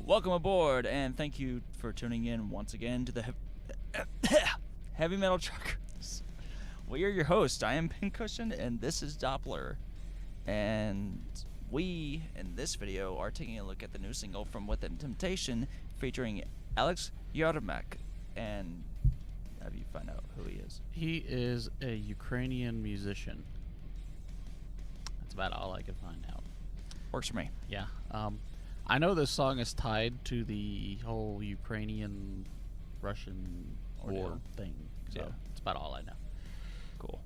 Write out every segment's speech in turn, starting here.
Welcome aboard, and thank you for tuning in once again to the Heavy Metal Truckers. We are your hosts. I am Pincushion, and this is Doppler. And we, in this video, are taking a look at the new single from Within Temptation, featuring Alex Yarmak. And have you find out who he is? He is a Ukrainian musician. That's about all I could find out. Works for me. Yeah. I know this song is tied to the whole Ukrainian-Russian war thing. So Yeah. that's about all I know. Cool.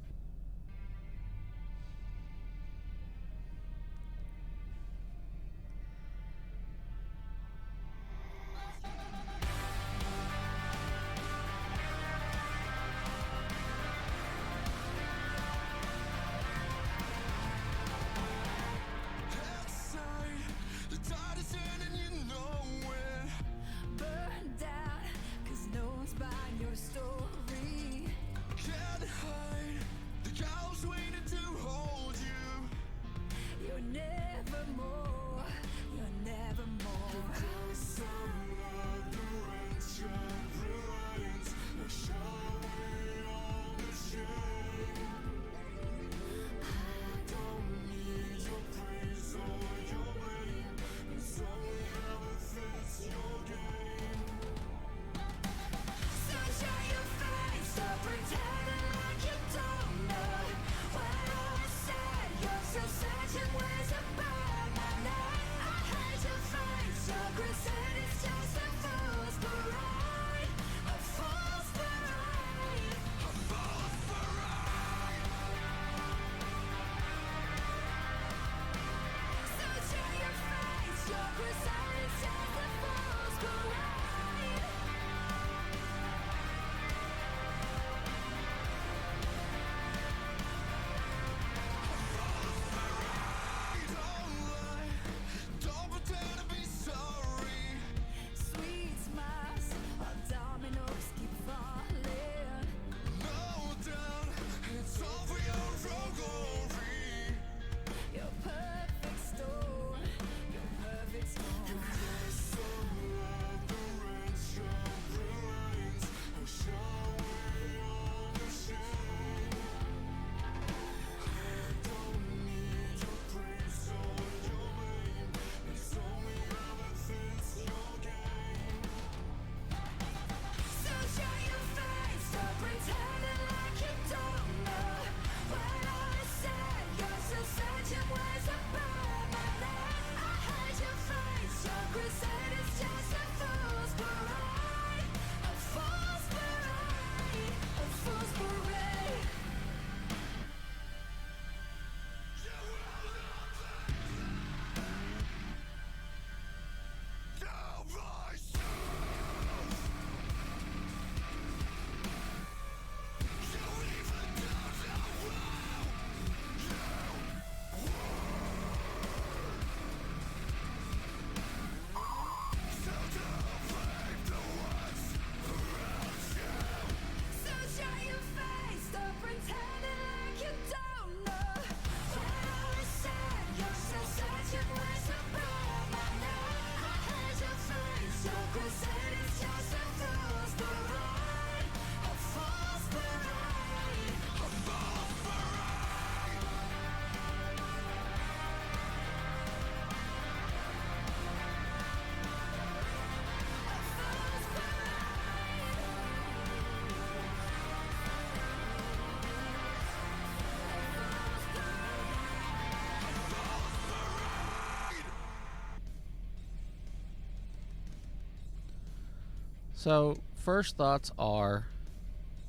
So, first thoughts are,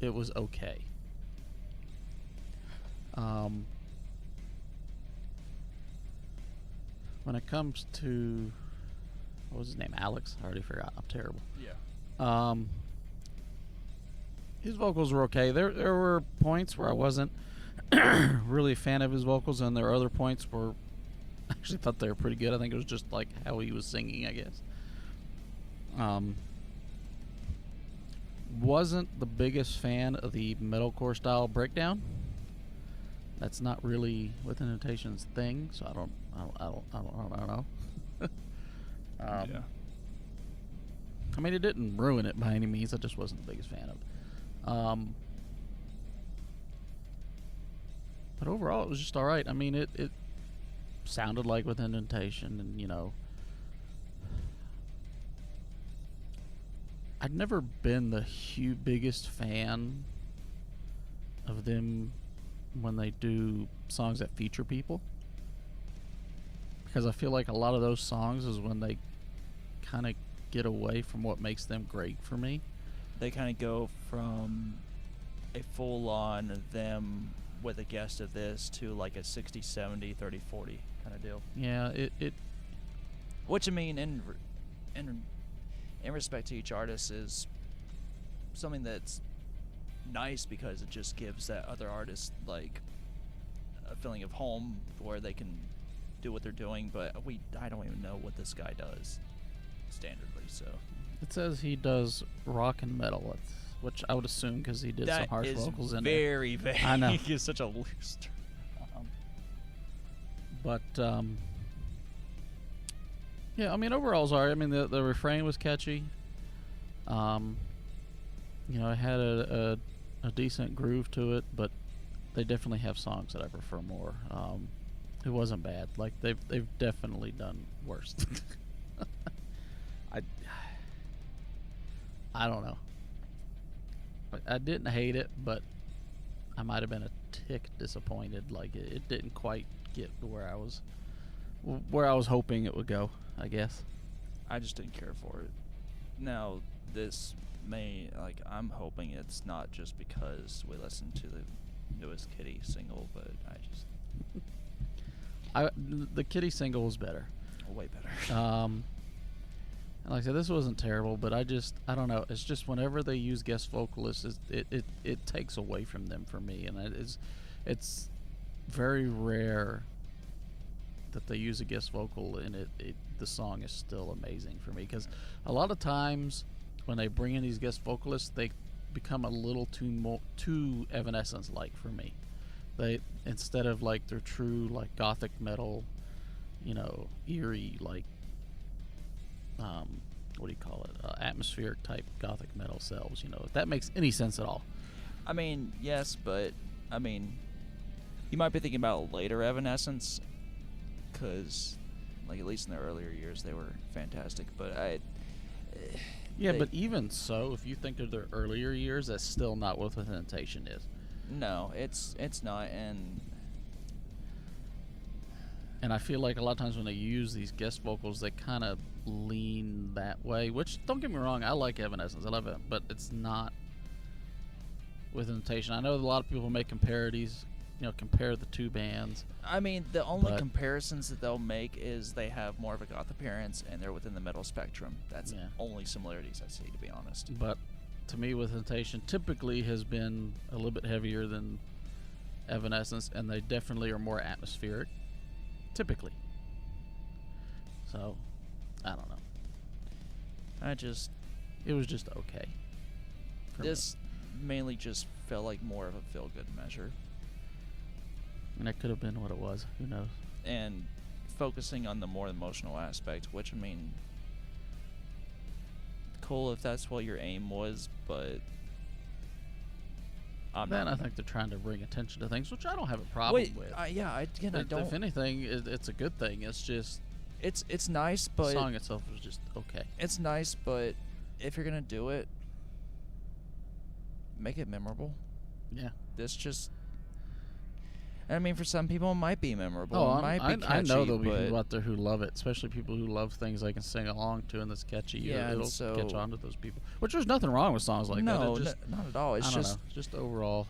it was okay. When it comes to, what was his name? Alex? I already forgot. I'm terrible. Yeah. His vocals were okay. There were points where I wasn't really a fan of his vocals, and there were other points where I actually thought they were pretty good. I think it was just like how he was singing, I guess. Wasn't the biggest fan of the metalcore style breakdown. That's not really Within Temptation's thing, so I don't know. Yeah. I mean, it didn't ruin it by any means. I just wasn't the biggest fan of it. But overall, it was just all right. I mean, it sounded like With Indentation, and, you know, I'd never been the biggest fan of them when they do songs that feature people, because I feel like a lot of those songs is when they kind of get away from what makes them great for me. They kind of go from a full-on them with a guest of this to like a 60-70, 30-40 kind of deal. Yeah, it Which, I mean, in respect to each artist, is something that's nice, because it just gives that other artist like a feeling of home where they can do what they're doing. But I don't even know what this guy does standardly, so it says he does rock and metal, which I would assume because he did some that harsh is vocals in very vague. I know. He's such a loose term. But yeah, I mean, overall, it's alright. I mean, the refrain was catchy. You know, it had a decent groove to it, but they definitely have songs that I prefer more. It wasn't bad. Like, they've definitely done worse. I don't know. I didn't hate it, but I might have been a tick disappointed. Like, it didn't quite get to where I was hoping it would go, I guess. I just didn't care for it. Now, this may, like, I'm hoping it's not just because we listened to the newest Kitty single, but The Kitty single was better. Way better. And like I said, this wasn't terrible, but I don't know. It's just whenever they use guest vocalists, it takes away from them for me, and it's very rare that they use a guest vocal and the song is still amazing for me, because a lot of times when they bring in these guest vocalists, they become a little too Evanescence like for me. They, instead of like their true like gothic metal, you know, eerie, like what do you call it, atmospheric type gothic metal selves, you know, if that makes any sense at all. I mean, yes, but I mean, you might be thinking about later Evanescence, because like at least in their earlier years they were fantastic, but but even so, if you think of their earlier years, that's still not what With Indentation is. No, it's not. And I feel like a lot of times when they use these guest vocals, they kind of lean that way, which, don't get me wrong, I like Evanescence, I love it, but it's not With Indentation. I know a lot of people make compare the two bands. I mean, the only comparisons that they'll make is they have more of a goth appearance and they're within the metal spectrum. That's the only similarities I see, to be honest. But to me, With Indentation typically has been a little bit heavier than Evanescence, and they definitely are more atmospheric, typically. So, I don't know. It was just okay. This mainly just felt like more of a feel-good measure. And that could have been what it was. Who knows? And focusing on the more emotional aspect, which, I mean, cool if that's what your aim was, but I think they're trying to bring attention to things, which I don't have a problem with. I don't. If anything, it's a good thing. It's just it's nice, but the song itself was just okay. It's nice, but if you're gonna do it, make it memorable. Yeah. This just, I mean, for some people it might be memorable. Oh, it might be catchy, I know there'll be people out there who love it, especially people who love things they can sing along to and that's catchy. Yeah, it'll so catch on to those people. Which there's nothing wrong with songs like that. No, not at all. It's just overall.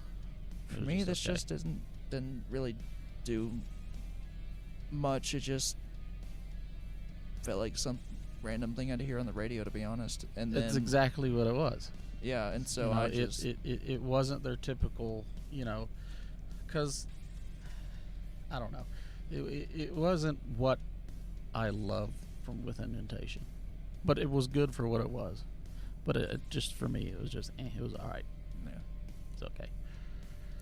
For me, this just didn't really do much. It just felt like some random thing I had to hear on the radio, to be honest. And that's exactly what it was. Yeah, and so it wasn't their typical, because I don't know, it wasn't what I love from With Indentation, but it was good for what it was. But it just, for me, it was just it was all right. Yeah, it's okay.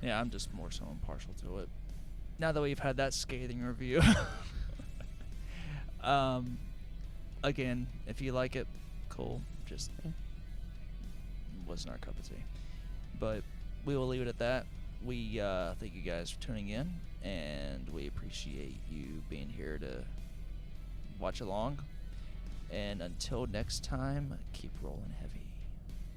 Yeah, I'm just more so impartial to it. Now that we've had that scathing review, again, if you like it, Cole just wasn't our cup of tea. But we will leave it at that. We thank you guys for tuning in, and we appreciate you being here to watch along. And until next time, keep rolling heavy.